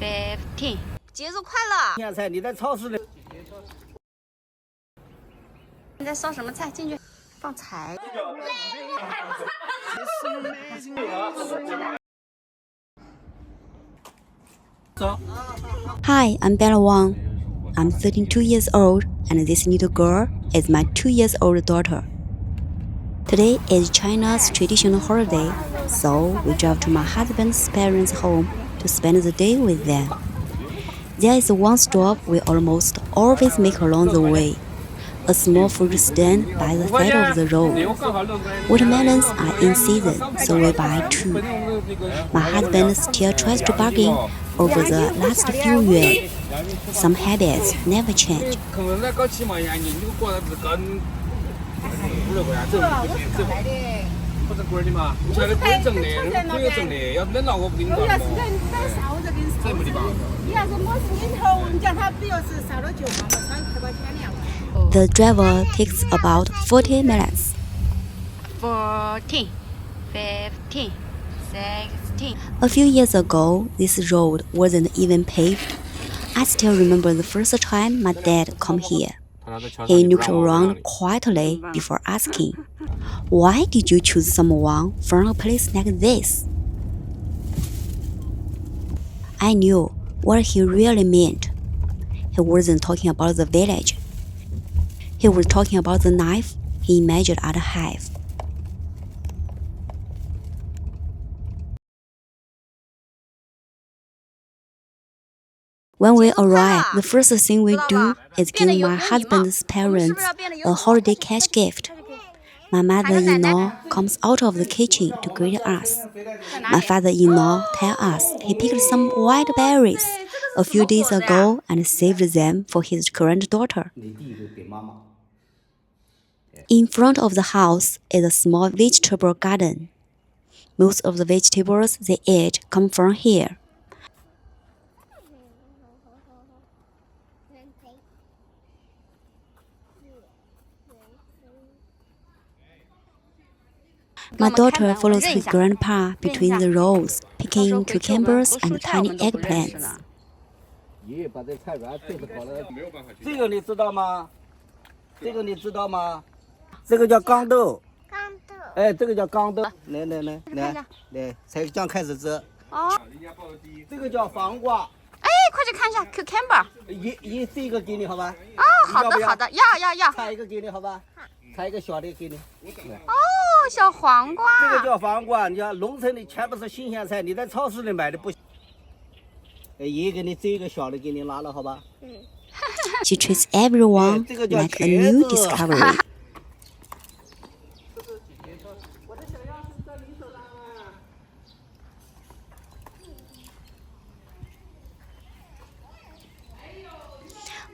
15。节奏快了！现在你在超市里。你在烧什么菜？进去放柴。Hi, I'm Bella Wang. I'm 32 years old, and this little girl is my 2-year-old daughter. Today is China's traditional holiday, so we drive to my husband's parents' home to spend the day with them. There is one stop we almost always make along the way, a small fruit stand by the side of the road. Watermelons are in season, so we buy two. My husband still tries to bargain over the last few yuan. Some habits never change. 可能再搞7毛钱，你就过来是跟50块钱挣，不是贵的嘛？你现在贵挣的，贵也挣的，要冷了我不给你搞了。这没得办法。你要是我是你头，你叫他比如是少了9毛，我少7块钱了。 The driver takes about 40 minutes. 14, 15, 16. A few years ago, this road wasn't even paved. I still remember the first time my dad come here. He looked around quietly before asking, "Why did you choose someone from a place like this?" I knew what he really meant. He wasn't talking about the village. He was talking about the knife he imagined I'd have. When we arrive, the first thing we do is give my husband's parents a holiday cash gift. My mother-in-law comes out of the kitchen to greet us. My father-in-law tells us he picked some white berries a few days ago and saved them for his current daughter. In front of the house is a small vegetable garden. Most of the vegetables they eat come from here. My daughter follows his grandpa between the rows, picking cucumbers and tiny eggplants. 爷爷把这菜园对付好了。这个你知道吗？这个你知道吗？这个叫缸豆。刚豆。哎，这个叫缸豆。来，才刚开始吃。哦。这个叫黄瓜。哎，快去看一下 cucumber。这个给你好吧？哦，好的好的，要。采一个给你好吧？采一个小的给你。哦，小黄瓜。这个叫黄瓜，你看农村的全部是新鲜菜，你在超市里买的不行。爷爷给你这个小的给你拿了好吧？She treats everyone like a new discovery.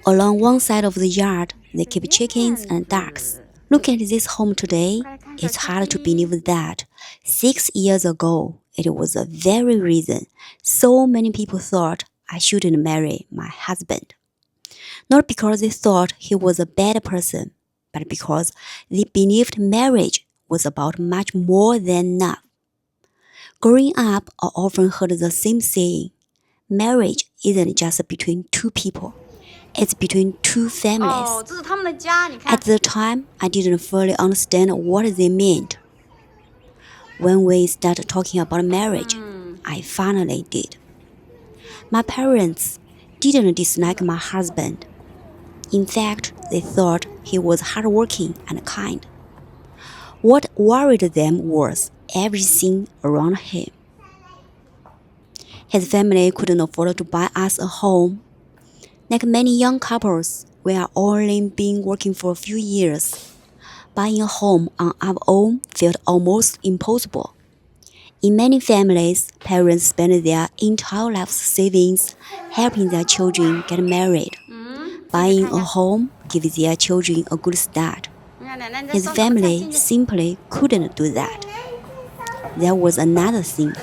Along one side of the yard, they keep chickens and ducks. Look at this home today. It's hard to believe that 6 years ago, it was the very reason so many people thought I shouldn't marry my husband. Not because they thought he was a bad person, but because they believed marriage was about much more than love. Growing up, I often heard the same saying, marriage isn't just between two people. It's between two families. 哦，这是他们的家，你看。 At the time, I didn't fully understand what they meant. When we started talking about marriage, I finally did. My parents didn't dislike my husband. In fact, they thought he was hardworking and kind. What worried them was everything around him. His family couldn't afford to buy us a home. Like many young couples, we are only been working for a few years. Buying a home on our own felt almost impossible. In many families, parents spend their entire life savings helping their children get married. Buying a home gives their children a good start. His family simply couldn't do that. There was another thing.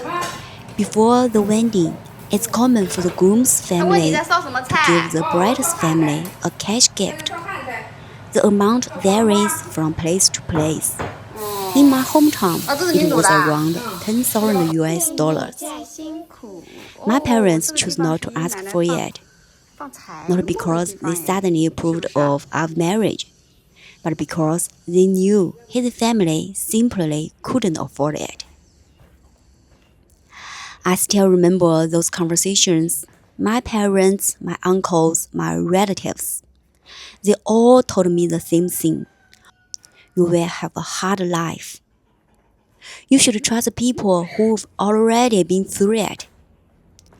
Before the wedding, it's common for the groom's family to give the bride's family a cash gift. The amount varies from place to place. In my hometown, it was around $10,000 US. 辛苦。 My parents chose not to ask for it, 放财。 not because they suddenly approved of our marriage, but because they knew his family simply couldn't afford it. I still remember those conversations. My parents, my uncles, my relatives, they all told me the same thing. You will have a hard life. You should trust people who've already been through it.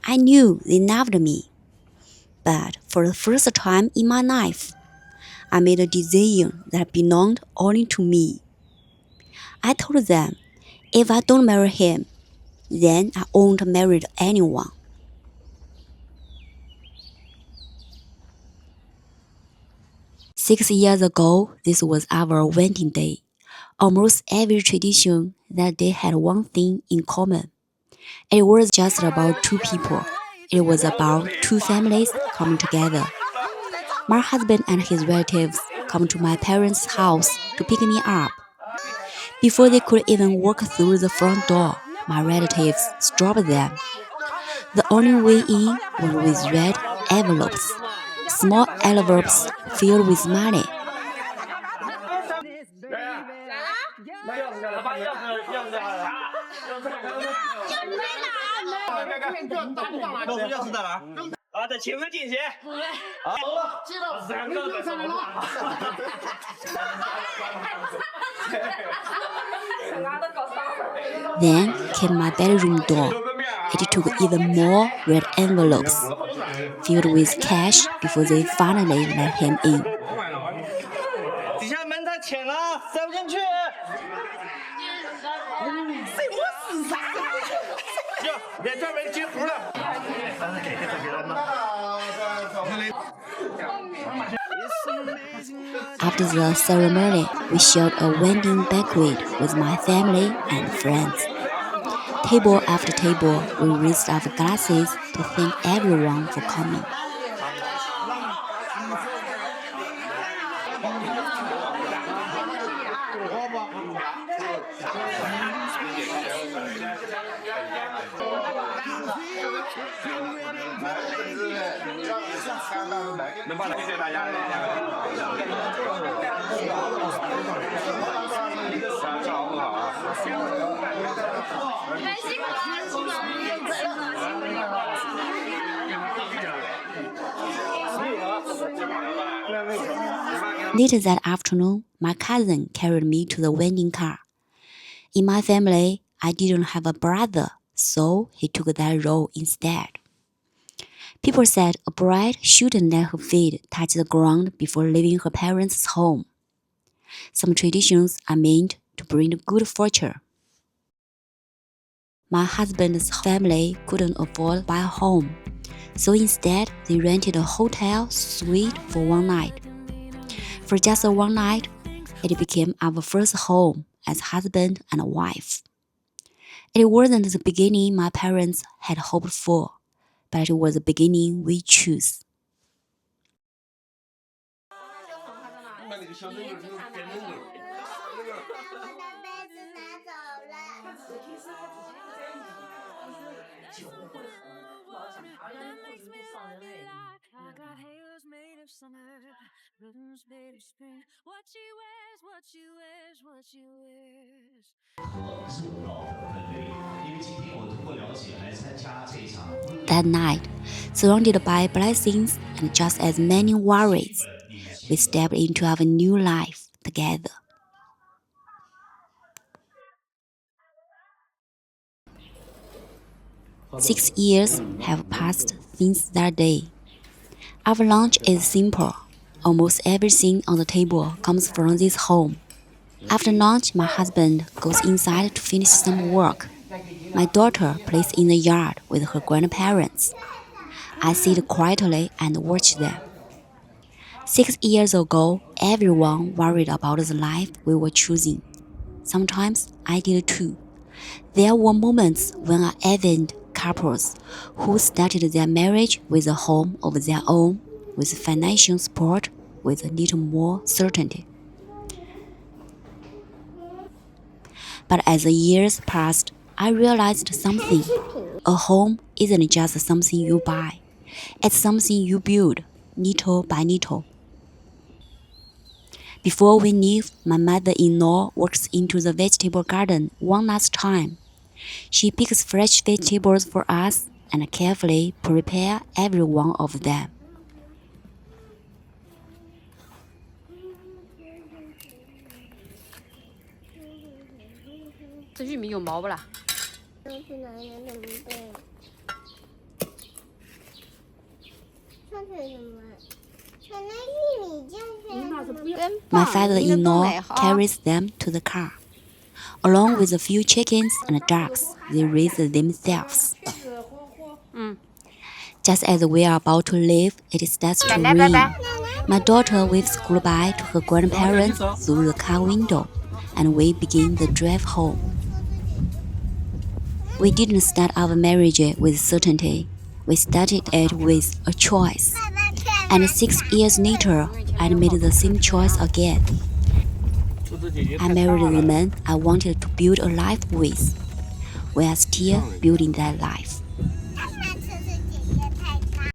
I knew they loved me. But for the first time in my life, I made a decision that belonged only to me. I told them, if I don't marry him, then I won't marry anyone. Six years ago, this was our wedding day. Almost every tradition that day had one thing in common. It was just about two people. It was about two families coming together. My husband and his relatives come to my parents' house to pick me up. Before they could even walk through the front door, my relatives stopped them. The only way in was with red envelopes, small envelopes filled with money. Then came my bedroom door. It took even more red envelopes filled with cash before they finally let him in. After the ceremony, we shared a wedding banquet with my family and friends. Table after table, we raised our glasses to thank everyone for coming. Later that afternoon, my cousin carried me to the wedding car. In my family, I didn't have a brother, so he took that role instead. People said a bride shouldn't let her feet touch the ground before leaving her parents' home. Some traditions are meant to bring good fortune. My husband's family couldn't afford to buy a home, so instead they rented a hotel suite for one night. For just one night, it became our first home as husband and wife. It wasn't the beginning my parents had hoped for, but it was the beginning we chose. That night, surrounded by blessings and just as many worries, we stepped into our new life together. Six years have passed since that day. Our lunch is simple. Almost everything on the table comes from this home. After lunch, my husband goes inside to finish some work. My daughter plays in the yard with her grandparents. I sit quietly and watch them. 6 years ago, everyone worried about the life we were choosing. Sometimes I did too. There were moments when I envied couples who started their marriage with a home of their own, with financial support, with a little more certainty. But as the years passed, I realized something. A home isn't just something you buy. It's something you build, little by little. Before we leave, my mother-in-law walks into the vegetable garden one last time. She picks fresh vegetables for us and carefully prepares every one of them. 这玉米有毛不啦？My father-in-law carries them to the car. Along with a few chickens and ducks, they raise themselves. Just as we are about to leave, it starts to rain. My daughter waves goodbye to her grandparents through the car window, and we begin the drive home. We didn't start our marriage with certainty. We started it with a choice. And 6 years later, I made the same choice again. I married the man I wanted to build a life with. We are still building that life.